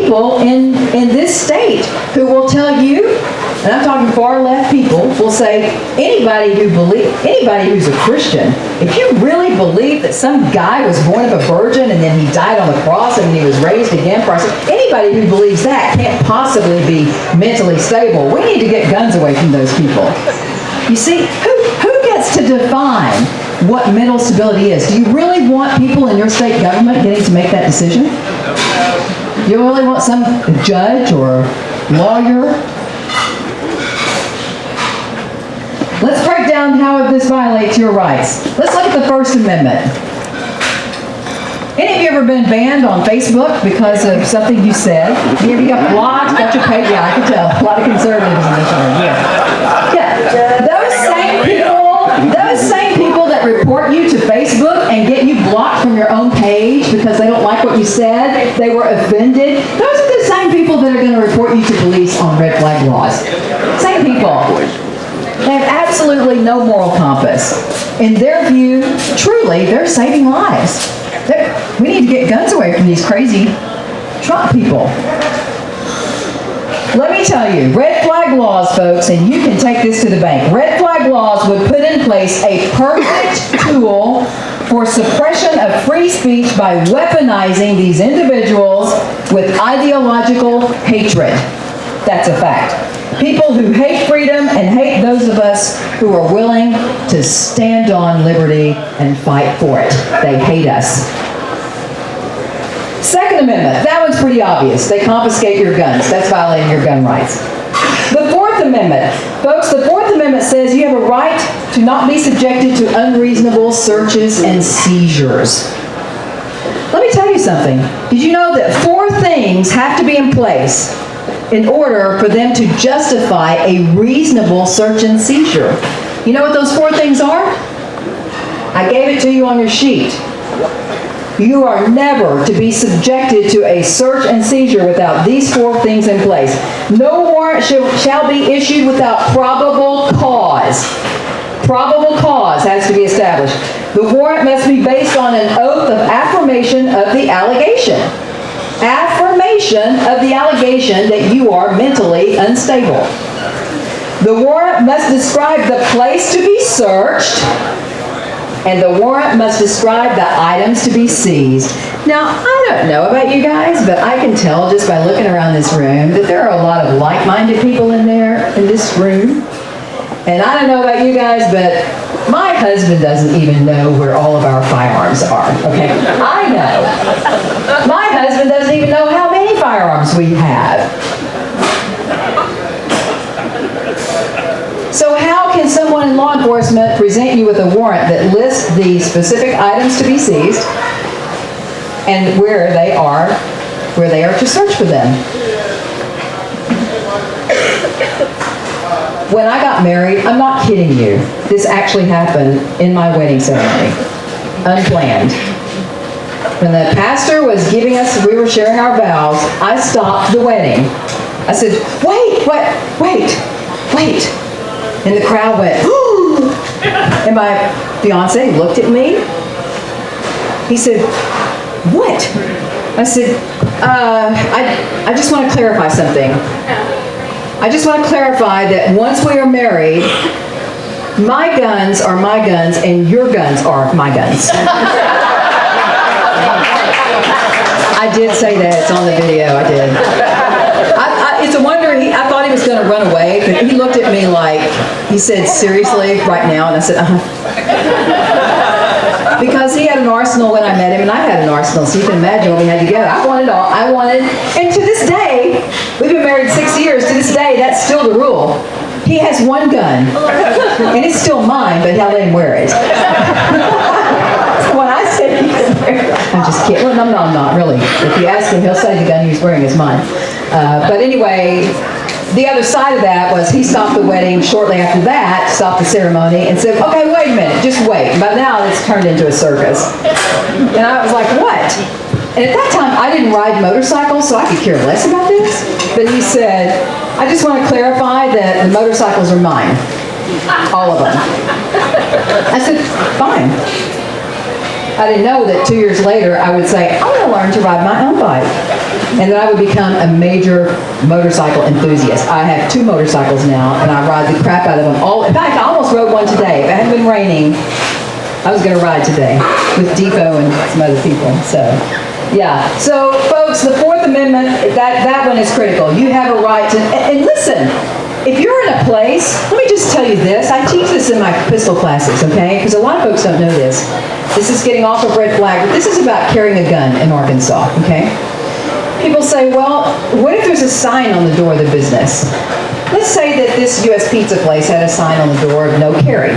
people in this state who will tell you, and I'm talking far left people, will say, anybody who's a Christian, if you really believe that some guy was born of a virgin and then he died on the cross and then he was raised again for us, anybody who believes that can't possibly be mentally stable. We need to get guns away from those people. You see, who gets to define what mental stability is? Do you really want people in your state government getting to make that decision? You really want some judge or lawyer? Let's break down how this violates your rights. Let's look at the First Amendment. Any of you ever been banned on Facebook because of something you said? Any of you got blocked, got your page? Yeah, I can tell. A lot of conservatives in this room. Yeah. Those same people that report you to Facebook and get you blocked from your own page because they don't like what you said, they were offended, those are the same people that are going to report you to police on red flag laws. Same people. They have absolutely no moral compass. In their view, truly, they're saving lives. We need to get guns away from these crazy Trump people. Let me tell you, red flag laws, folks, and you can take this to the bank. Red flag laws would put in place a perfect tool for suppression of free speech by weaponizing these individuals with ideological hatred. That's a fact. People who hate freedom and hate those of us who are willing to stand on liberty and fight for it. They hate us. Second Amendment, that one's pretty obvious. They confiscate your guns. That's violating your gun rights. The Fourth Amendment. Folks, the Fourth Amendment says you have a right to not be subjected to unreasonable searches and seizures. Let me tell you something. Did you know that 4 things have to be in place in order for them to justify a reasonable search and seizure? You know what those 4 things are? I gave it to you on your sheet. You are never to be subjected to a search and seizure without these 4 things in place. No warrant shall be issued without probable cause. Probable cause has to be established. The warrant must be based on an oath of affirmation of the allegation. Affirmation of the allegation that you are mentally unstable. The warrant must describe the place to be searched, and the warrant must describe the items to be seized. Now, I don't know about you guys, but I can tell just by looking around this room that there are a lot of like-minded people in this room. And I don't know about you guys, but my husband doesn't even know where all of our firearms are, okay? I know. My husband doesn't even know how many firearms we have. So how can someone in law enforcement present you with a warrant that lists the specific items to be seized and where they are to search for them? When I got married, I'm not kidding you, this actually happened in my wedding ceremony, unplanned. When the pastor was giving us, we were sharing our vows, I stopped the wedding. I said, wait. And the crowd went, ooh. And my fiance looked at me. He said, what? I said, I just want to clarify something. I just want to clarify that once we are married, my guns are my guns and your guns are my guns. I did say that. It's on the video. I did. It's a wonder. I thought he was going to run away, but he looked at me like, he said, seriously, right now? And I said, Because he had an arsenal when I met him, and I had an arsenal, so you can imagine what we had together. I wanted, and to this day, we've been married 6 years, to this day, that's still the rule. He has one gun, and it's still mine, but I'll let him wear it. When I said he can wear it, I'm just kidding. Well, no, I'm not, really. If you ask him, he'll say the gun he was wearing is mine. But anyway, the other side of that was he stopped the wedding shortly after that, stopped the ceremony, and said, okay, wait a minute, just wait. By now, it's turned into a circus. And I was like, what? And at that time, I didn't ride motorcycles, so I could care less about this. But he said, I just want to clarify that the motorcycles are mine. All of them. I said, fine. I didn't know that 2 years later, I would say, I'm gonna learn to ride my own bike. And then I would become a major motorcycle enthusiast. I have 2 motorcycles now, and I ride the crap out of them all. In fact, I almost rode one today. If it hadn't been raining, I was gonna ride today with Depot and some other people, so. Yeah, so folks, the Fourth Amendment, that one is critical. You have a right to, and listen, if you're in a place, let me just tell you this, I teach this in my pistol classes, okay? Because a lot of folks don't know this. This is getting off of red flag, but this is about carrying a gun in Arkansas, okay? People say, well, what if there's a sign on the door of the business? Let's say that this U.S. pizza place had a sign on the door of no carry.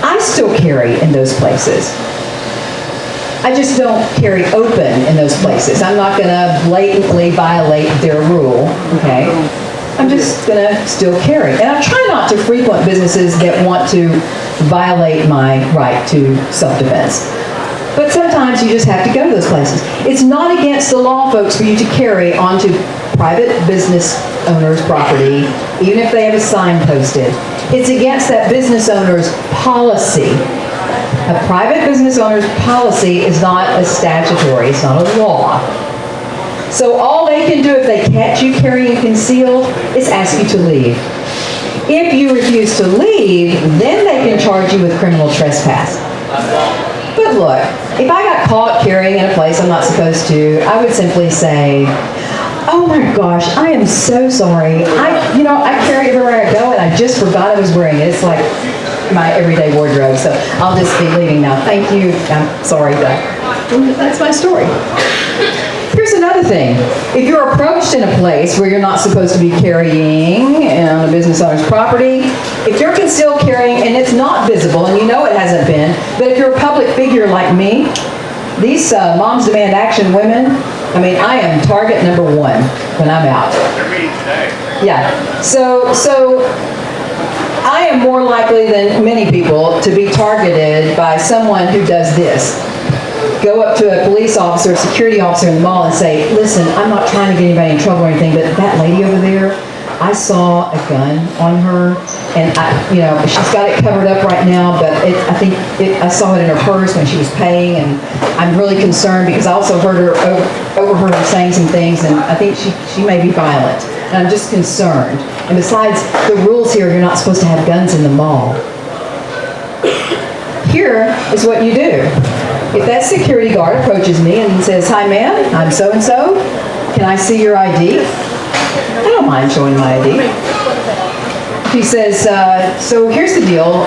I still carry in those places. I just don't carry open in those places. I'm not going to blatantly violate their rule, okay? I'm just going to still carry. And I try not to frequent businesses that want to violate my right to self-defense. But sometimes you just have to go to those places. It's not against the law, folks, for you to carry onto private business owner's property, even if they have a sign posted. It's against that business owner's policy. A private business owner's policy is not a statutory, it's not a law. So all they can do if they catch you carrying concealed is ask you to leave. If you refuse to leave, then they can charge you with criminal trespass. But look, if I got caught carrying in a place I'm not supposed to, I would simply say, oh my gosh, I am so sorry. I carry everywhere I go and I just forgot I was wearing it. It's like my everyday wardrobe, so I'll just be leaving now. Thank you. I'm sorry, but that's my story. Here's another thing. If you're approached in a place where you're not supposed to be carrying on a business owner's property, if you're concealed carrying and it's not visible, and you know it hasn't been, but if you're a public figure like me, these Moms Demand Action women, I mean, I am target number 1 when I'm out. They're meeting today. Yeah. So I am more likely than many people to be targeted by someone who does this. Go up to a police officer, a security officer in the mall and say, listen, I'm not trying to get anybody in trouble or anything, but that lady over there, I saw a gun on her, and she's got it covered up right now, but I saw it in her purse when she was paying, and I'm really concerned because I also overheard her saying some things, and I think she may be violent, and I'm just concerned. And besides, the rules here, you're not supposed to have guns in the mall. Here is what you do. If that security guard approaches me and says, hi ma'am, I'm so-and-so, can I see your ID? I don't mind showing my ID. He says, so here's the deal.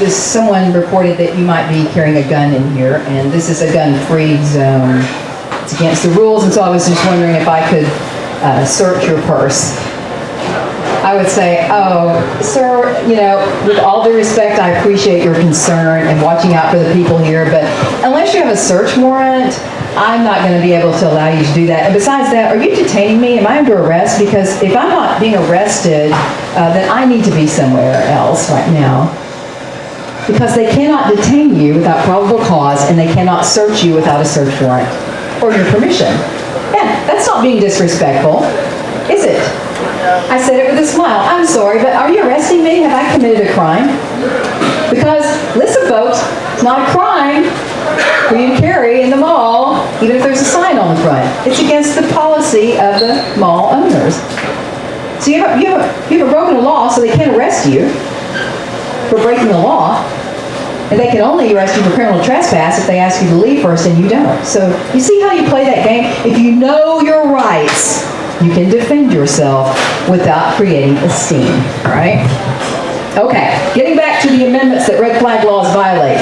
Someone reported that you might be carrying a gun in here, and this is a gun-free zone. It's against the rules, and so I was just wondering if I could search your purse. I would say, oh, sir, with all due respect, I appreciate your concern and watching out for the people here, but unless you have a search warrant, I'm not going to be able to allow you to do that. And besides that, are you detaining me? Am I under arrest? Because if I'm not being arrested, then I need to be somewhere else right now. Because they cannot detain you without probable cause, and they cannot search you without a search warrant or your permission. Yeah, that's not being disrespectful, is it? I said it with a smile. I'm sorry, but are you arresting me? Have I committed a crime? Because, listen folks, it's not a crime for you to carry in the mall, even if there's a sign on the front. It's against the policy of the mall owners. So you haven't broken a law, so they can't arrest you for breaking the law. And they can only arrest you for criminal trespass if they ask you to leave first and you don't. So you see how you play that game? If you know your rights, you can defend yourself without creating a scene, all right? Okay, getting back to the amendments that red flag laws violate.